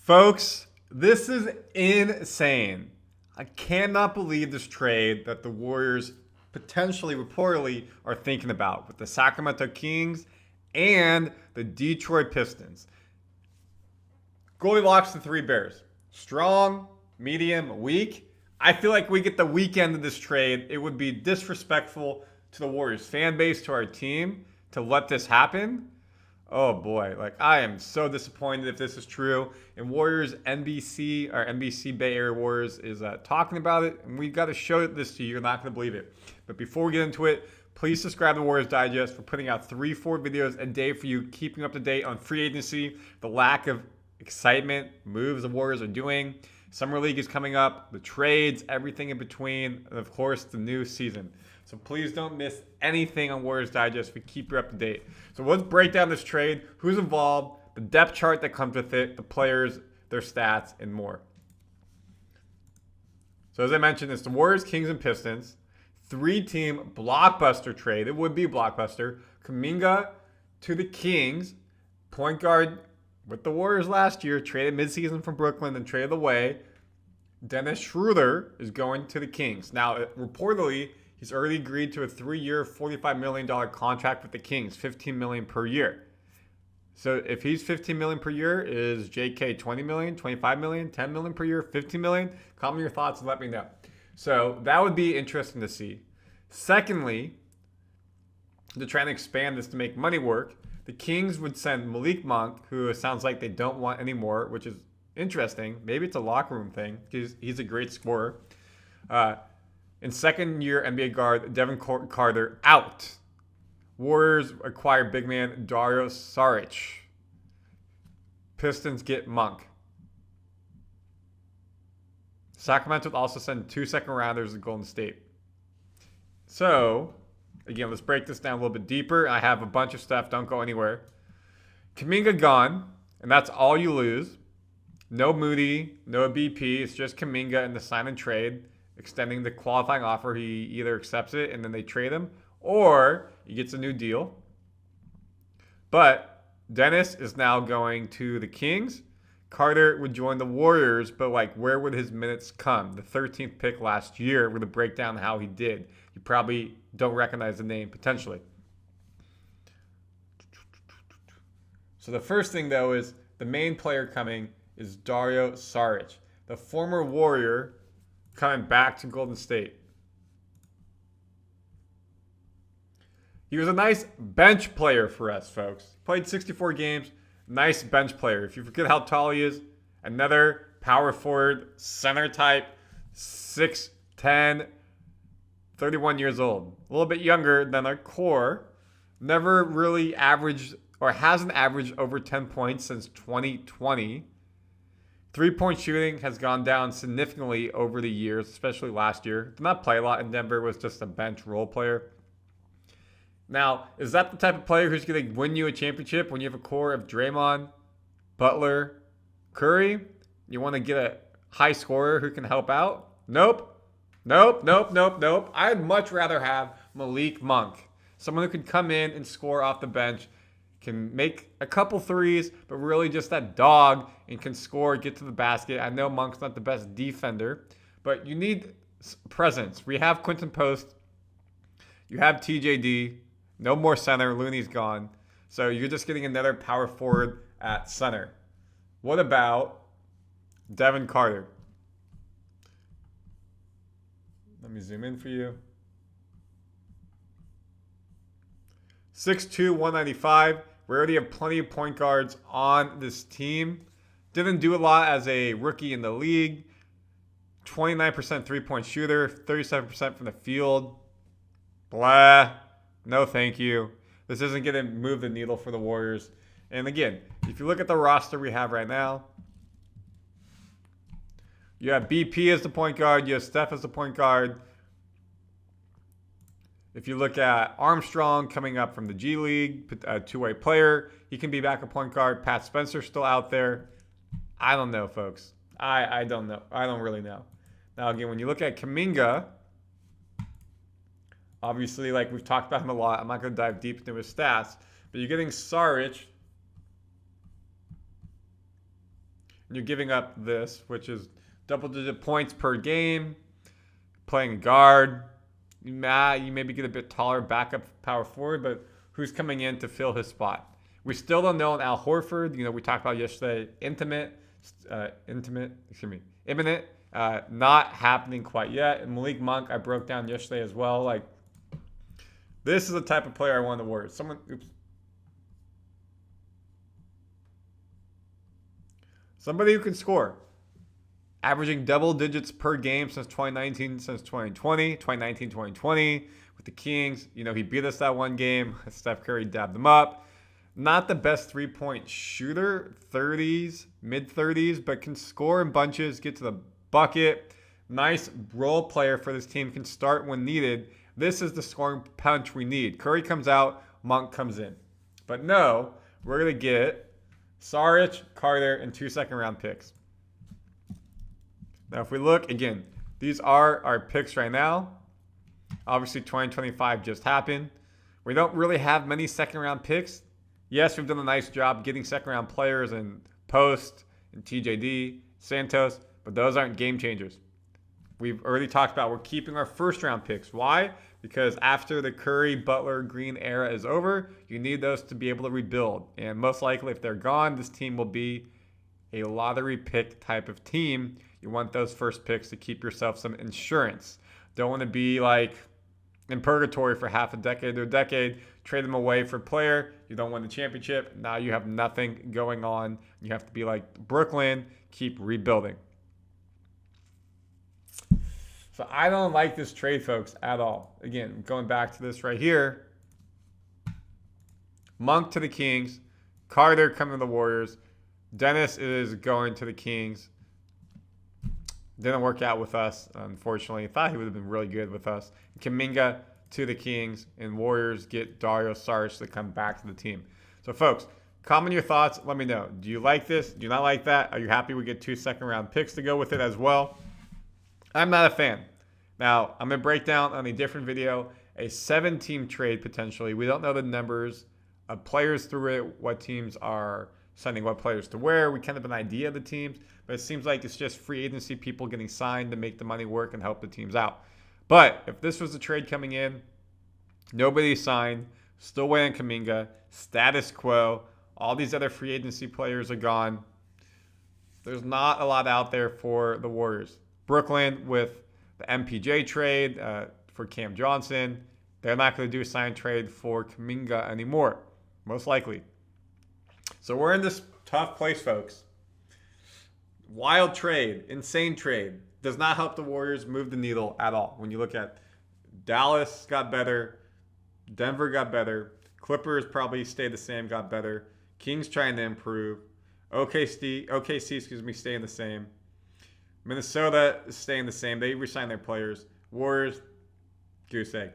Folks, this is insane. I cannot believe this trade that the Warriors potentially, reportedly, are thinking about with the Sacramento Kings and the Detroit Pistons. Goldilocks the Three Bears. Strong, medium, weak. I feel like we get the weak end of this trade. It would be disrespectful to the Warriors fan base, to our team, to let this happen. Oh boy, like I am so disappointed if this is true. And Warriors NBC, or NBC Bay Area Warriors, is talking about it, and we got to show this to you. You're not going to believe it. But before we get into it, please subscribe to Warriors Digest for putting out 3-4 videos a day for you, keeping up to date on free agency, the lack of excitement, moves the Warriors are doing. Summer League is coming up, the trades, everything in between, and of course the new season. So please don't miss anything on Warriors Digest. We keep you up to date. So let's break down this trade, who's involved, the depth chart that comes with it, the players, their stats, and more. So as I mentioned, it's the Warriors, Kings, and Pistons. 3-team blockbuster trade. It would be a blockbuster. Kuminga to the Kings. Point guard with the Warriors last year. Traded midseason from Brooklyn and traded away. Dennis Schroeder is going to the Kings. Now, reportedly, he's already agreed to a 3-year, $45 million contract with the Kings, $15 million per year. So if he's $15 million per year, is JK $20 million, $25 million, $10 million per year, $15 million? Comment your thoughts and let me know. So that would be interesting to see. Secondly, to try and expand this to make money work, the Kings would send Malik Monk, who it sounds like they don't want anymore, which is interesting. Maybe it's a locker room thing because he's a great scorer. And second-year NBA guard Devin Carter out. Warriors acquire big man Dario Saric. Pistons get Monk. Sacramento would also send 2 second-rounders to Golden State. So, again, let's break this down a little bit deeper. I have a bunch of stuff. Don't go anywhere. Kuminga gone, and that's all you lose. No Moody, no BP. It's just Kuminga in the sign and trade, extending the qualifying offer. He either accepts it and then they trade him, or he gets a new deal. But Dennis is now going to the Kings. Carter would join the Warriors, but where would his minutes come? The 13th pick last year. We're going to break down how he did. You probably don't recognize the name, potentially. So the first thing, though, is the main player coming is Dario Saric, the former Warrior coming back to Golden State. He was a nice bench player for us, folks. Played 64 games. Nice bench player. If you forget how tall he is, another power forward, center type, 6'10", 31 years old. A little bit younger than our core. Never really averaged, or hasn't averaged over 10 points since 2020. Three-point shooting has gone down significantly over the years, especially last year. Did not play a lot in Denver, was just a bench role player. Now, is that the type of player who's going to win you a championship when you have a core of Draymond, Butler, Curry? You want to get a high scorer who can help out? Nope. I'd much rather have Malik Monk, someone who can come in and score off the bench, can make a couple threes, but really just that dog and can score, get to the basket. I know Monk's not the best defender, but you need presence. We have Quinten Post. You have TJD. No more center. Looney's gone. So you're just getting another power forward at center. What about Devin Carter? Let me zoom in for you. 6'2", 195. We already have plenty of point guards on this team. Didn't do a lot as a rookie in the league. 29% three-point shooter. 37% from the field. Blah. No, thank you. This isn't going to move the needle for the Warriors. And again, if you look at the roster we have right now, you have BP as the point guard. You have Steph as the point guard. If you look at Armstrong coming up from the G League, a two-way player, he can be back a point guard. Pat Spencer's still out there. I don't know, folks. I don't know. I don't really know. Now, again, when you look at Kuminga, obviously, we've talked about him a lot. I'm not going to dive deep into his stats. But you're getting Sarich and you're giving up this, which is double-digit points per game, playing guard. You maybe get a bit taller backup power forward, but who's coming in to fill his spot? We still don't know on Al Horford. We talked about yesterday, imminent, not happening quite yet. And Malik Monk, I broke down yesterday as well. Like, this is the type of player I want to worry. Somebody who can score. Averaging double digits per game since 2019, since 2020, 2019-2020 with the Kings. He beat us that one game. Steph Curry dabbed them up. Not the best three-point shooter, 30s, mid-30s, but can score in bunches, get to the bucket. Nice role player for this team, can start when needed. This is the scoring punch we need. Curry comes out, Monk comes in. But no, we're going to get Sarich, Carter, and 2 second-round picks. Now, if we look, again, these are our picks right now. Obviously, 2025 just happened. We don't really have many second-round picks. Yes, we've done a nice job getting second-round players in Post and TJD, Santos, but those aren't game changers. We've already talked about we're keeping our first-round picks. Why? Because after the Curry, Butler, Green era is over, you need those to be able to rebuild. And most likely, if they're gone, this team will be a lottery pick type of team. You want those first picks to keep yourself some insurance. Don't want to be like in purgatory for half a decade to a decade, trade them away for a player. You don't win the championship. Now you have nothing going on. You have to be like Brooklyn, keep rebuilding. So I don't like this trade, folks, at all. Again, going back to this right here. Monk to the Kings. Carter coming to the Warriors. Dennis is going to the Kings. Didn't work out with us, unfortunately. Thought he would have been really good with us. Kuminga to the Kings, and Warriors get Dario Saric to come back to the team. So, folks, comment your thoughts. Let me know. Do you like this? Do you not like that? Are you happy we get 2 second-round picks to go with it as well? I'm not a fan. Now, I'm going to break down on a different video a 7-team trade potentially. We don't know the numbers of players through it, what teams are sending what players to where. We kind of have an idea of the teams, but it seems like it's just free agency people getting signed to make the money work and help the teams out. But if this was a trade coming in, nobody signed, still waiting on Kuminga, status quo, all these other free agency players are gone. There's not a lot out there for the Warriors. Brooklyn with the MPJ trade for Cam Johnson. They're not going to do a sign trade for Kuminga anymore, most likely. So we're in this tough place, folks. Wild trade, insane trade. Does not help the Warriors move the needle at all. When you look at Dallas got better, Denver got better, Clippers probably stayed the same, got better. Kings trying to improve. OKC, staying the same. Minnesota is staying the same. They re-signed their players. Warriors, goose egg.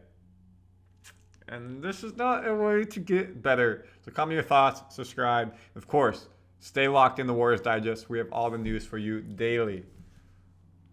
And this is not a way to get better. So comment your thoughts, subscribe. Of course, stay locked in the Warriors Digest. We have all the news for you daily.